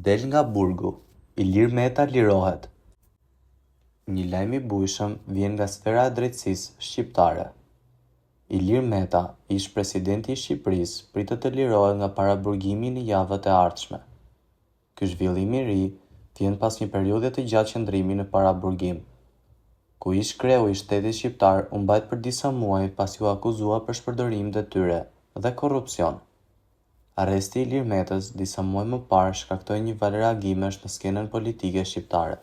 Del nga burgu, Ilir Meta lirohet. Një lajm i bujshëm vjen nga sfera e drejtësisë shqiptare. Ilir Meta, ish presidenti i Shqipërisë, pritet të lirohet nga paraburgimi në javët e ardhshme. Ky zhvillim i ri vjen pas një periudhe të gjatë qëndrimi në paraburgim, ku ish kreu i shtetit shqiptar u mbajt për disa muaj pasi u akuzua për shpërdorim detyre dhe korrupsion. Arresti i Ilir Metës disa muaj më parë shkaktoi një val reagimesh në skenën politike shqiptare.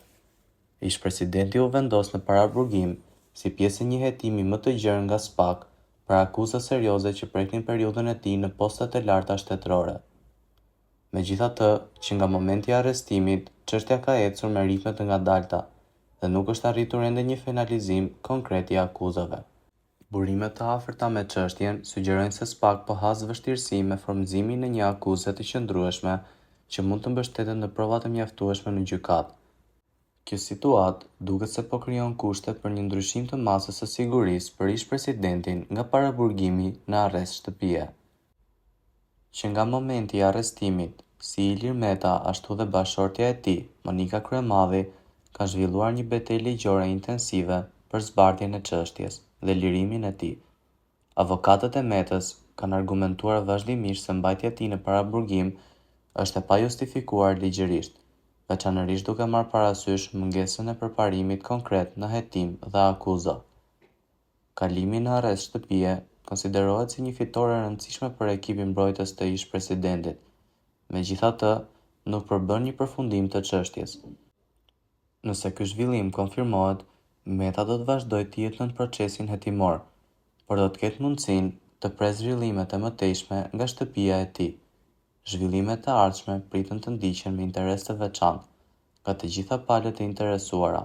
Ish presidenti u vendos në paraburgim si pjesë e një hetimi më të gjerë nga SPAK për akuza serioze që preknin periudhën e tij në postat e larta shtetërore. Megjithatë, që nga momenti i arrestimit, çështja ka ecur me ritme të ngadalta dhe nuk është arritur ende një finalizim konkret i akuzave. Burime të afërta me çështjen sugjerojnë se SPAK po has vështirësi me frymëzimin në një akuzë të qëndrueshme që mund të mbështetet në prova të mjaftueshme në gjykatë. Kjo situatë duket se po krijon kushte për një ndryshim të masës së sigurisë për ish presidentin nga paraburgimi në arrest shtëpie. Që nga momenti i arrestimit, si Ilir Meta ashtu dhe bashkëshortja e tij, Monika Kryemadhi, ka zhvilluar një betejë ligjore intensive për zbardhjen e çështjes dhe lirimin e tij. Avokatët e Metës kanë argumentuar vazhdimisht se mbajtja e tij në paraburgim është e pajustifikuar ligjërisht, veçanërisht duke marrë parasysh mungesën e përparimit konkret në hetim dhe akuza. Kalimi në arrest shtëpie konsiderohet si një fitore e rëndësishme për ekipin mbrojtës të ish presidentit. Megjithatë, nuk përbën një përfundim të çështjes. Nëse ky zhvillim konfirmohet, Meta do të vazhdojë të jetë në procesin hetimor, por do të ketë mundësinë të presë zhvillimet e mëtejshme nga shtëpia e tij. Zhvillimet e ardhshme priten të ndiqen me interes të veçantë nga të gjitha palët e interesuara,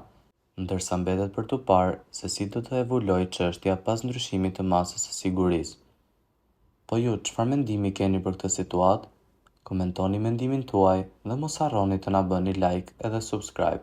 ndërsa mbetet për tu parë se si do të evoluojë çështja pas ndryshimit të masës së sigurisë. Po ju, çfarë mendimi keni për këtë situatë? Komentoni mendimin tuaj dhe mos harroni të na bëni like edhe subscribe.